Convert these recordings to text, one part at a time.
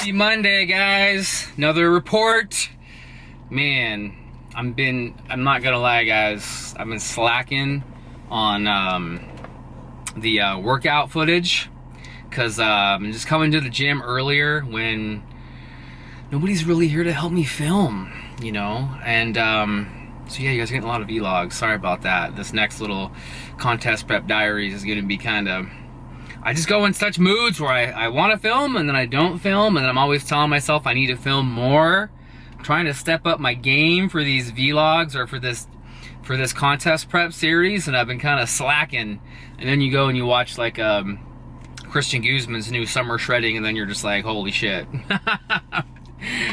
Happy Monday, guys. Another report. Man, I'm not gonna lie, guys. I've been slacking on the workout footage because I'm just coming to the gym earlier when nobody's really here to help me film, you know? And so yeah, you guys are getting a lot of vlogs. Sorry about that. This next little contest prep diaries is gonna be kind of, I just go in such moods where I want to film and then I don't film, and then I'm always telling myself I need to film more. I'm trying to step up my game for these vlogs or for this contest prep series, and I've been kind of slacking. And then you go and you watch like Christian Guzman's new summer shredding, and then you're just like, holy shit.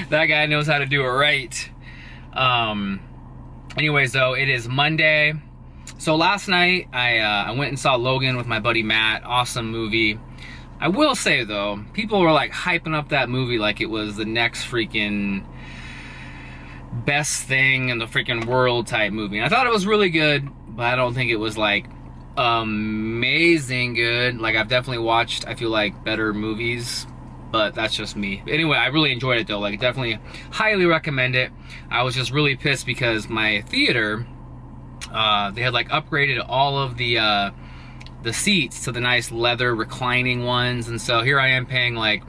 That guy knows how to do it right. Anyways though, it is Monday. So last night, I went and saw Logan with my buddy Matt. Awesome movie. I will say though, people were like hyping up that movie like it was the next freaking best thing in the freaking world type movie. And I thought it was really good, but I don't think it was like amazing good. Like I've definitely watched, I feel like, better movies, but that's just me. But anyway, I really enjoyed it though. Like definitely highly recommend it. I was just really pissed because my theater, they had like upgraded all of the seats to the nice leather reclining ones, and so here I am paying like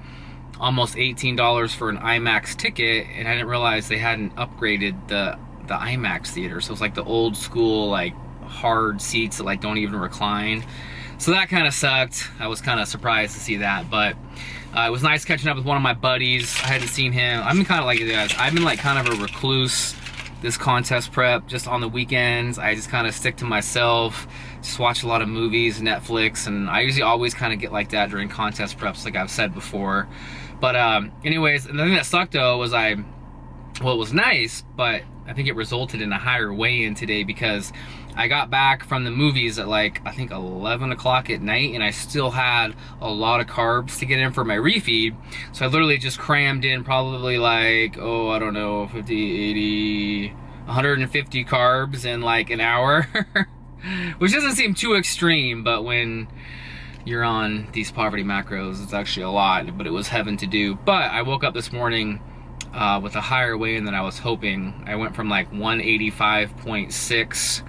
almost $18 for an IMAX ticket, and I didn't realize they hadn't upgraded the IMAX theater. So it's like the old school like hard seats that like don't even recline. So that kind of sucked. I was kind of surprised to see that, but it was nice catching up with one of my buddies. I hadn't seen him. I've been kind of like you guys. I've been like kind of a recluse this contest prep. Just on the weekends, I just kind of stick to myself, just watch a lot of movies, Netflix, and I usually always kind of get like that during contest preps, like I've said before. But anyways, and the thing that sucked though was well, it was nice, but I think it resulted in a higher weigh-in today because I got back from the movies at like, I think 11 o'clock at night, and I still had a lot of carbs to get in for my refeed. So I literally just crammed in probably like, oh, I don't know, 50, 80, 150 carbs in like an hour, which doesn't seem too extreme, but when you're on these poverty macros, it's actually a lot, but it was heaven to do. But I woke up this morning with a higher weigh-in than I was hoping. I went from like 185.6,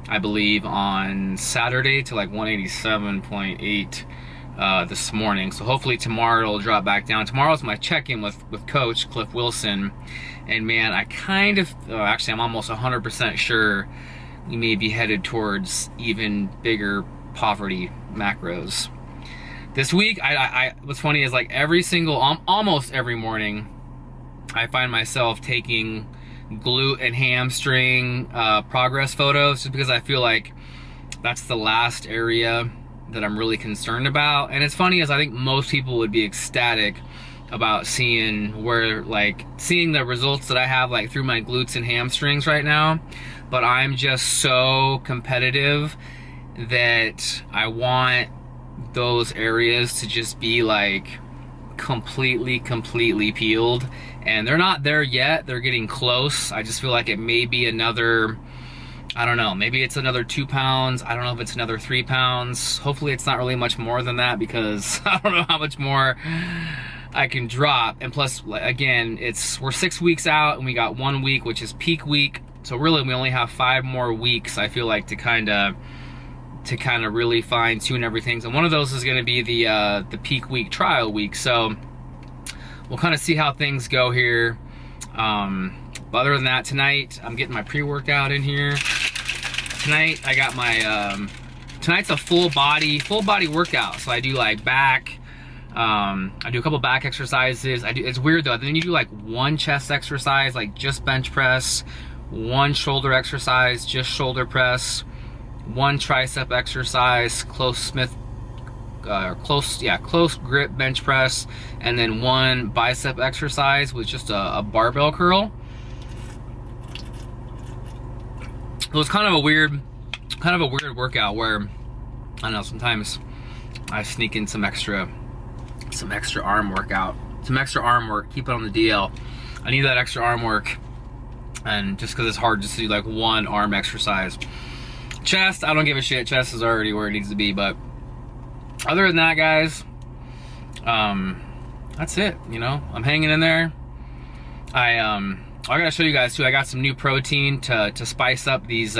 I believe, on Saturday to like 187.8 this morning. So hopefully tomorrow it'll drop back down. Tomorrow's my check-in with Coach Cliff Wilson, and man, I kind of, actually I'm almost 100% sure we may be headed towards even bigger poverty macros. This week, what's funny is like almost every morning, I find myself taking glute and hamstring progress photos, just because I feel like that's the last area that I'm really concerned about. And it's funny, as I think most people would be ecstatic about seeing the results that I have like through my glutes and hamstrings right now, but I'm just so competitive that I want those areas to just be like completely peeled, and they're not there yet. They're getting close. I just feel like it may be another, I don't know, maybe it's another 2 pounds. I don't know if it's another 3 pounds. Hopefully it's not really much more than that, because I don't know how much more I can drop. And plus, again, we're 6 weeks out, and we got 1 week, which is peak week. So really we only have 5 more weeks, I feel like, to kind of really fine tune everything. So one of those is going to be the peak week trial week. So we'll kind of see how things go here. But other than that, tonight I'm getting my pre-workout in here. Tonight I got my tonight's a full body workout. So I do like back. I do a couple back exercises. It's weird though. Then you do like one chest exercise, like just bench press, one shoulder exercise, just shoulder press, one tricep exercise, close grip bench press, and then one bicep exercise with just a barbell curl. It was kind of a weird workout where, I don't know, sometimes I sneak in some extra arm workout, some extra arm work, keep it on the DL. I need that extra arm work, and just because it's hard just to do like one arm exercise. Chest, I don't give a shit. Chest is already where it needs to be. But other than that, guys, that's it. You know, I'm hanging in there. I gotta show you guys too. I got some new protein to spice up these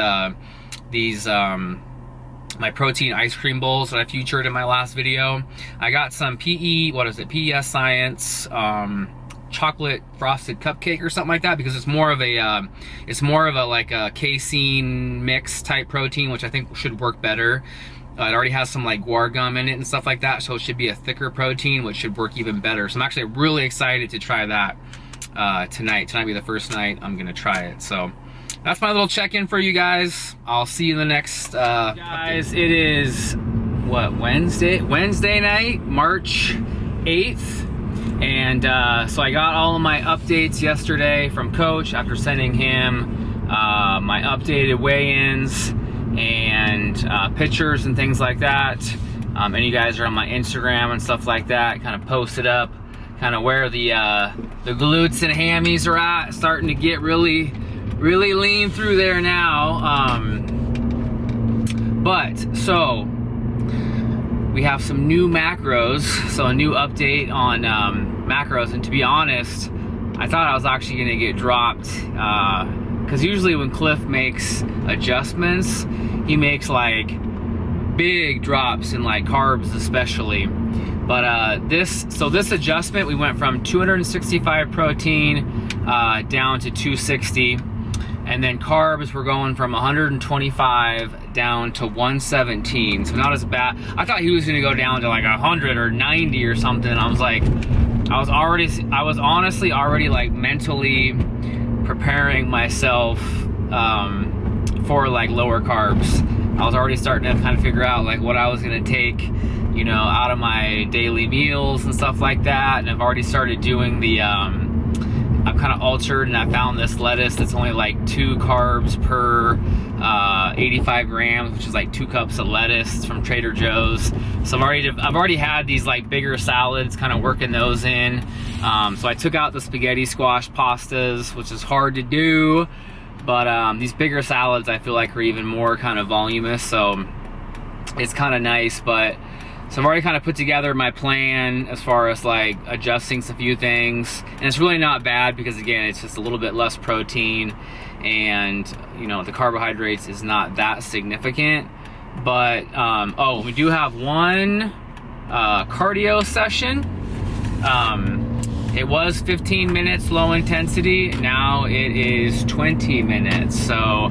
my protein ice cream bowls that I featured in my last video. I got some PES Science chocolate frosted cupcake or something like that, because it's more of a like a casein mix type protein, which I think should work better. It already has some like guar gum in it and stuff like that, so it should be a thicker protein, which should work even better. So I'm actually really excited to try that tonight. Tonight will be the first night I'm gonna try it. So that's my little check-in for you guys. I'll see you in the next guys, update. It is what, Wednesday night, March 8th. And so I got all of my updates yesterday from Coach after sending him my updated weigh-ins and pictures and things like that. And you guys are on my Instagram and stuff like that, kind of posted up kind of where the glutes and hammies are at, starting to get really lean through there now. But so we have some new macros, so a new update on macros. And to be honest, I thought I was actually gonna get dropped, because usually when Cliff makes adjustments, he makes like big drops in like carbs especially. But this adjustment, we went from 265 protein down to 260. And then carbs, we're going from 125 down to 117. So not as bad. I thought he was gonna go down to like 100 or 90 or something. I was like, I was honestly already like mentally preparing myself for like lower carbs. I was already starting to kind of figure out like what I was gonna take, you know, out of my daily meals and stuff like that. And I've already started doing the, I've kind of altered, and I found this lettuce that's only like 2 carbs per 85 grams, which is like 2 cups of lettuce. It's from Trader Joe's. So I've already had these like bigger salads, kind of working those in. So I took out the spaghetti squash pastas, which is hard to do, but these bigger salads I feel like are even more kind of voluminous, so it's kind of nice. But so I've already kind of put together my plan as far as like adjusting some few things, and it's really not bad because again, it's just a little bit less protein, and you know, the carbohydrates is not that significant. But oh, we do have one cardio session. It was 15 minutes low intensity, now it is 20 minutes. So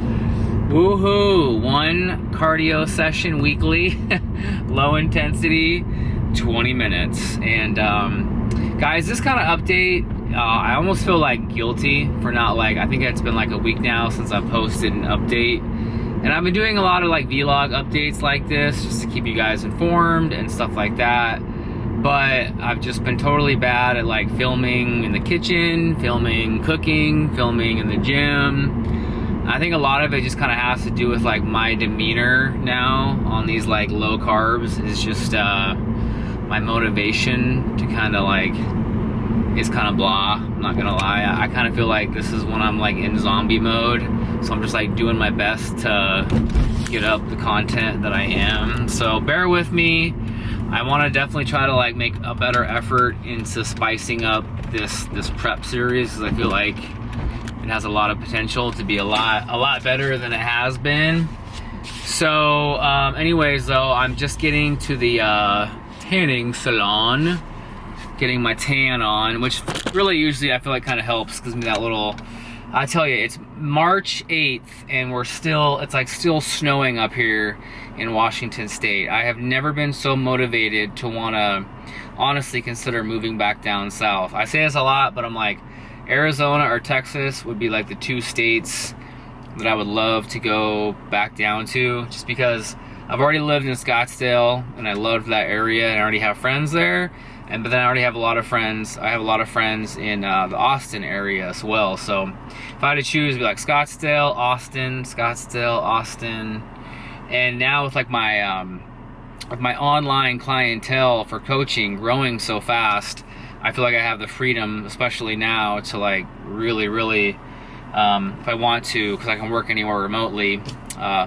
woohoo, one cardio session weekly, low intensity, 20 minutes. And guys, this kind of update, I almost feel like guilty for not like, I think it's been like a week now since I've posted an update. And I've been doing a lot of like vlog updates like this just to keep you guys informed and stuff like that. But I've just been totally bad at like filming in the kitchen, filming cooking, filming in the gym. I think a lot of it just kind of has to do with like my demeanor now on these like low carbs. Is just my motivation to kind of like, it's kind of blah, I'm not gonna lie. I kind of feel like this is when I'm like in zombie mode, so I'm just like doing my best to get up the content that I am. So bear with me. I want to definitely try to like make a better effort into spicing up this prep series, because I feel like it has a lot of potential to be a lot better than it has been. So anyways though, I'm just getting to the tanning salon, getting my tan on, which really usually I feel like kind of helps, gives me that little, I tell you, it's March 8th and it's like still snowing up here in Washington State. I have never been so motivated to want to honestly consider moving back down south. I say this a lot, but I'm like, Arizona or Texas would be like the 2 states that I would love to go back down to, just because I've already lived in Scottsdale and I loved that area and I already have friends there. But then I already have a lot of friends. I have a lot of friends in the Austin area as well. So if I had to choose, it'd be like Scottsdale, Austin, Scottsdale, Austin. And now with like my online clientele for coaching growing so fast, I feel like I have the freedom, especially now, to like really if I want to, because I can work anywhere remotely,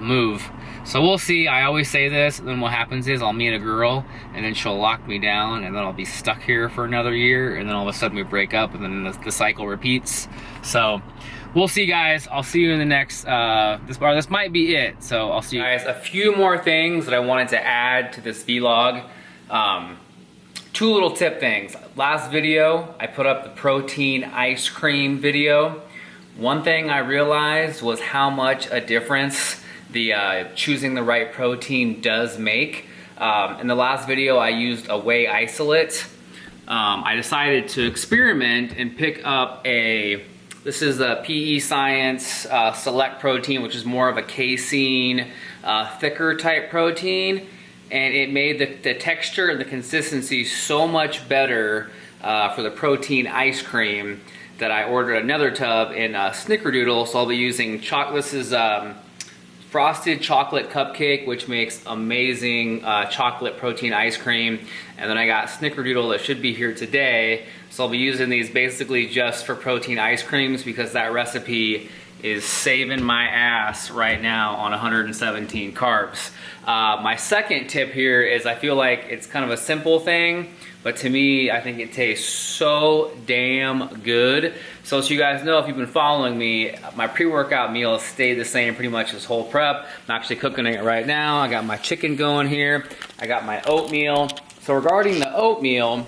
move. So we'll see. I always say this, and then what happens is I'll meet a girl, and then she'll lock me down, and then I'll be stuck here for another year, and then all of a sudden we break up, and then the cycle repeats. So we'll see, guys. I'll see you in the next, this might be it. So I'll see you guys. A few more things that I wanted to add to this vlog. Two little tip things. Last video, I put up the protein ice cream video. One thing I realized was how much a difference the choosing the right protein does make. In the last video, I used a whey isolate. I decided to experiment and pick up this is the PE Science Select Protein, which is more of a casein, thicker type protein. And it made the texture and the consistency so much better for the protein ice cream that I ordered another tub in Snickerdoodle. So I'll be using this is frosted chocolate cupcake, which makes amazing chocolate protein ice cream. And then I got Snickerdoodle that should be here today. So I'll be using these basically just for protein ice creams because that recipe is saving my ass right now on 117 carbs. My second tip here is I feel like it's kind of a simple thing, but to me, I think it tastes so damn good. So you guys know, if you've been following me, my pre-workout meal has stayed the same pretty much this whole prep. I'm actually cooking it right now. I got my chicken going here. I got my oatmeal. So regarding the oatmeal,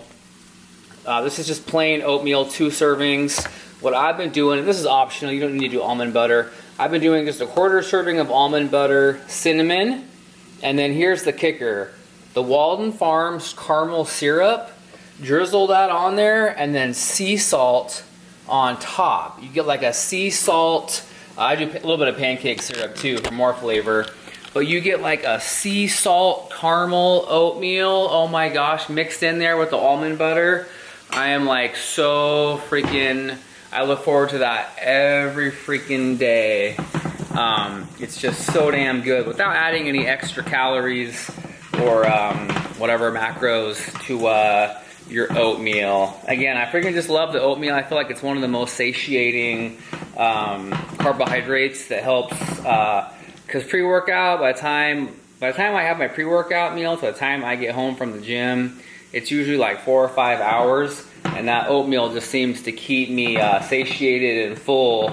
this is just plain oatmeal, 2 servings. What I've been doing, and this is optional, you don't need to do almond butter. I've been doing just a 1/4 serving of almond butter, cinnamon, and then here's the kicker. The Walden Farms caramel syrup, drizzle that on there, and then sea salt on top. You get like a sea salt, I do a little bit of pancake syrup too for more flavor, but you get like a sea salt caramel oatmeal, oh my gosh, mixed in there with the almond butter. I am like so freaking, I look forward to that every freaking day. It's just so damn good without adding any extra calories or whatever macros to your oatmeal. Again, I freaking just love the oatmeal. I feel like it's one of the most satiating carbohydrates that helps, because pre-workout, by the time I have my pre-workout meal to the time I get home from the gym, it's usually like 4 or 5 hours, and that oatmeal just seems to keep me satiated and full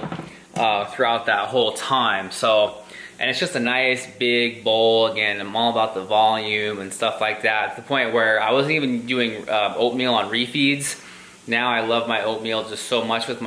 throughout that whole time. So, and it's just a nice big bowl. Again, I'm all about the volume and stuff like that, to the point where I wasn't even doing oatmeal on refeeds. Now I love my oatmeal just so much with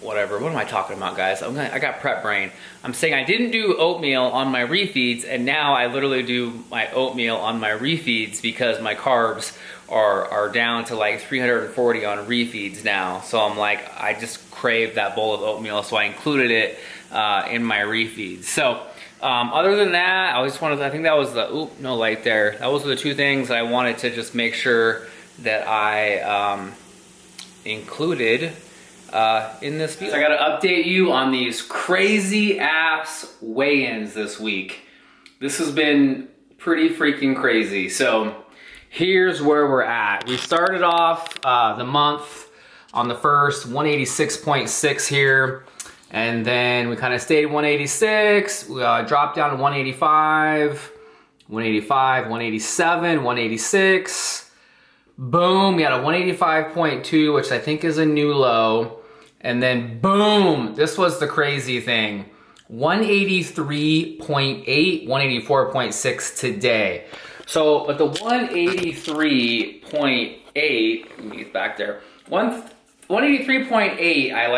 whatever, what am I talking about, guys? I got prep brain. I'm saying I didn't do oatmeal on my refeeds, and now I literally do my oatmeal on my refeeds because my carbs are down to like 340 on refeeds now. So I'm like, I just crave that bowl of oatmeal, so I included it in my refeeds. So other than that, I think that was the, oop, no light there. Those were the 2 things that I wanted to just make sure that I included in this video. So I gotta update you on these crazy ass weigh-ins this week. This has been pretty freaking crazy. So here's where we're at. We started off the month on the 1st, 186.6 here, and then we kind of stayed 186, we dropped down to 185, 187, 186. Boom, we had a 185.2, which I think is a new low. And then boom, this was the crazy thing. 183.8, 184.6 today. So, but the 183.8, let me get back there. 183.8, I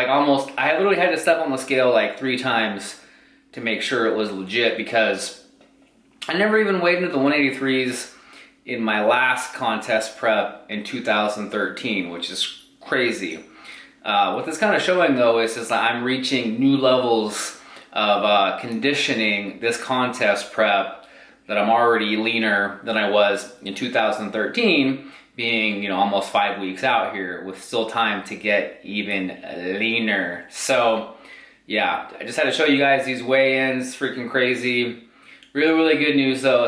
literally had to step on the scale like 3 times to make sure it was legit, because I never even weighed into the 183s in my last contest prep in 2013, which is crazy. What this kind of showing though is that I'm reaching new levels of conditioning this contest prep, that I'm already leaner than I was in 2013, being, almost 5 weeks out here with still time to get even leaner. So yeah, I just had to show you guys these weigh-ins, freaking crazy. Really, really good news though.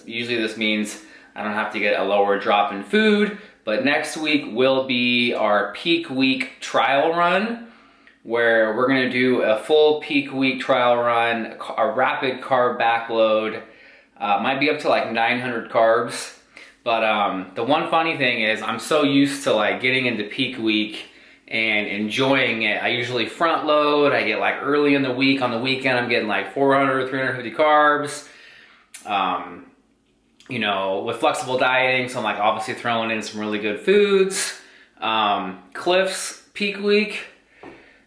Usually this means I don't have to get a lower drop in food, But next week will be our peak week trial run, where we're gonna do a full peak week trial run, a rapid carb backload. Might be up to like 900 carbs. But the one funny thing is I'm so used to like getting into peak week and enjoying it. I usually front load. I get like early in the week. On the weekend, I'm getting like 400, 350 carbs. You know, with flexible dieting, so I'm like obviously throwing in some really good foods. Cliff's peak week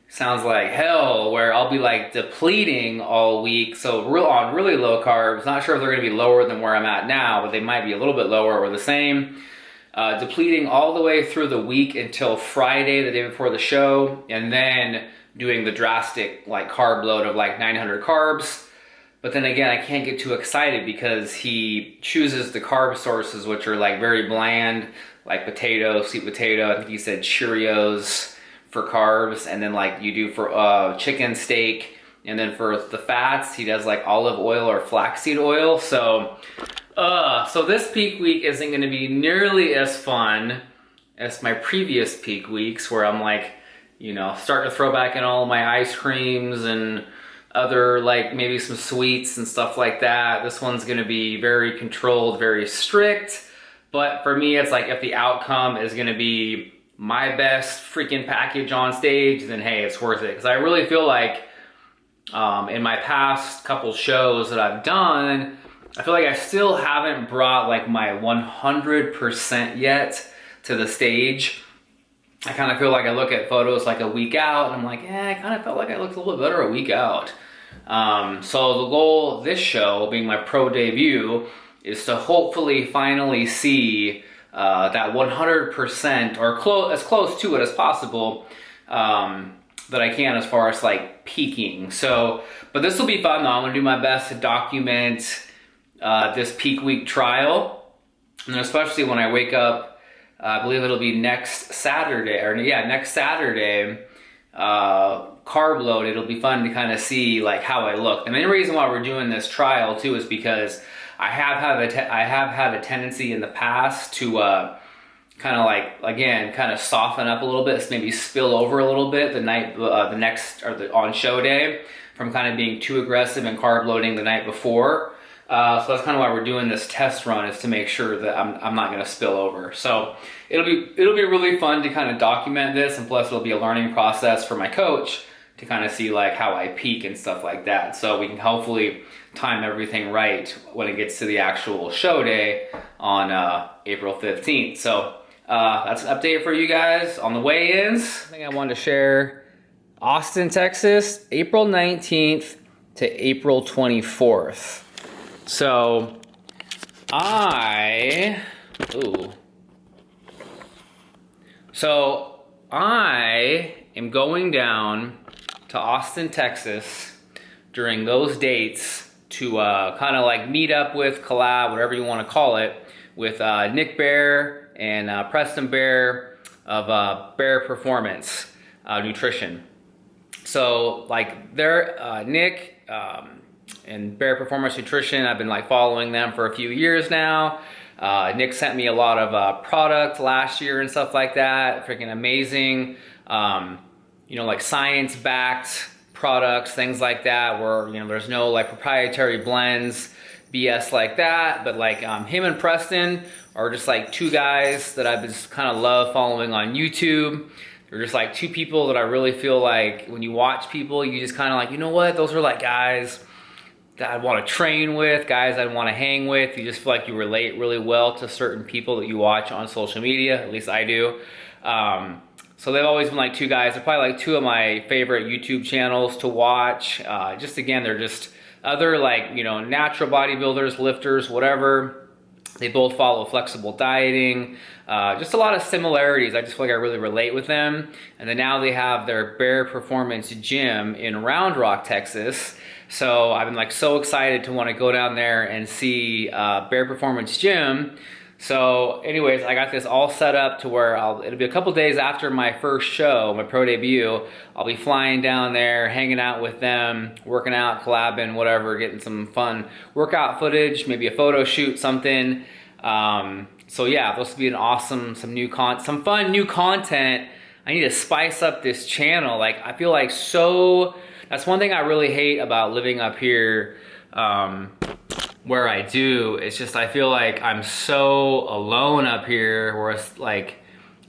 sounds like hell, where I'll be like depleting all week. So on really low carbs. Not sure if they're gonna be lower than where I'm at now, but they might be a little bit lower or the same. Depleting all the way through the week until Friday, the day before the show, and then doing the drastic like carb load of like 900 carbs. But then again, I can't get too excited because he chooses the carb sources which are like very bland, like potato, sweet potato. I think he said Cheerios for carbs, and then like you do for chicken, steak, and then for the fats, he does like olive oil or flaxseed oil. So this peak week isn't going to be nearly as fun as my previous peak weeks, where I'm like, you know, starting to throw back in all of my ice creams and other like maybe some sweets and stuff like that. This one's going to be very controlled, very strict. But for me, it's like if the outcome is going to be my best freaking package on stage, then hey, it's worth it. Because I really feel like in my past couple shows that I've done, I feel like I still haven't brought like my 100% yet to the stage. I kind of feel like I look at photos like a week out and I'm like, I kind of felt like I looked a little bit better a week out. So the goal of this show, being my pro debut, is to hopefully finally see that 100% or as close to it as possible that I can as far as like peaking. So, but this will be fun though. I'm gonna do my best to document this peak week trial, and especially when I wake up, I believe it'll be next Saturday, carb load. It'll be fun to kind of see like how I look. And the main reason why we're doing this trial too is because I have had a tendency in the past to kind of like, again, kind of soften up a little bit, maybe spill over a little bit on show day, from kind of being too aggressive and carb loading the night before. So that's kind of why we're doing this test run, is to make sure that I'm not going to spill over. So it'll be really fun to kind of document this, and plus it'll be a learning process for my coach to kind of see like how I peak and stuff like that. So we can hopefully time everything right when it gets to the actual show day on April 15th. So that's an update for you guys on the weigh-ins. I think I wanted to share Austin, Texas, April 19th to April 24th. So I am going down to Austin, Texas during those dates to kind of like meet up with, collab, whatever you want to call it, with Nick Bear and Preston Bear of Bear Performance Nutrition. So like they're Nick and Bear Performance Nutrition, I've been like following them for a few years now. Nick sent me a lot of product last year and stuff like that. Freaking amazing. You know, like science-backed products, things like that, where, you know, there's no like proprietary blends, BS like that. But like him and Preston are just like two guys that I've just kind of love following on YouTube. They're just like two people that I really feel like when you watch people, you just kind of like, you know what, those are like guys that I'd want to train with, guys I'd want to hang with. You just feel like you relate really well to certain people that you watch on social media, at least I do. So they've always been like two guys. They're probably like two of my favorite YouTube channels to watch. Just again, they're just other like, you know, natural bodybuilders, lifters, whatever. They both follow flexible dieting. Just a lot of similarities. I just feel like I really relate with them. And then now they have their Bear Performance Gym in Round Rock, Texas. So I've been like so excited to want to go down there and see Bear Performance Gym. So anyways, I got this all set up to where it'll be a couple days after my first show, my pro debut. I'll be flying down there, hanging out with them, working out, collabing, whatever, getting some fun workout footage, maybe a photo shoot, something. And So yeah, those would be some fun new content. I need to spice up this channel. Like, I feel like that's one thing I really hate about living up here, where I do. It's just, I feel like I'm so alone up here, where it's like,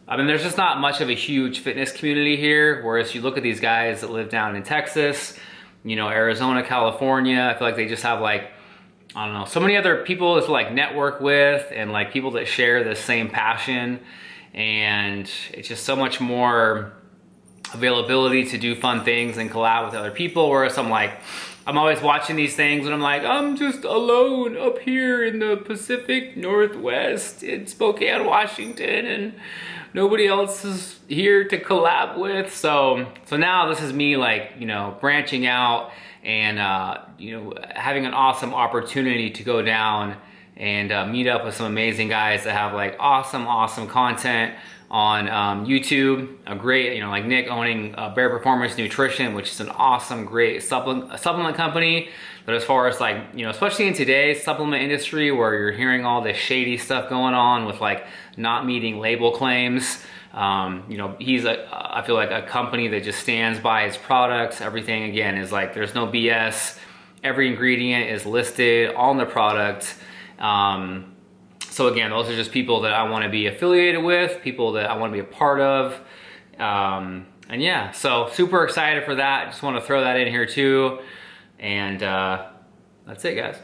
I mean, there's just not much of a huge fitness community here, whereas you look at these guys that live down in Texas, you know, Arizona, California, I feel like they just have like, I don't know, so many other people to like network with, and like people that share the same passion, and it's just so much more availability to do fun things and collab with other people, whereas I'm always watching these things and I'm like, I'm just alone up here in the Pacific Northwest in Spokane, Washington, and nobody else is here to collab with. So now this is me, like, you know, branching out and you know, having an awesome opportunity to go down and meet up with some amazing guys that have like awesome content on YouTube. A great, you know, like Nick owning Bear Performance Nutrition, which is an awesome, great supplement company. But as far as like, you know, especially in today's supplement industry where you're hearing all this shady stuff going on with like not meeting label claims, you know, I feel like a company that just stands by its products. Everything, again, is like, there's no BS. Every ingredient is listed on the product. So again, those are just people that I want to be affiliated with, people that I want to be a part of. And yeah, so super excited for that. Just want to throw that in here too. And that's it, guys.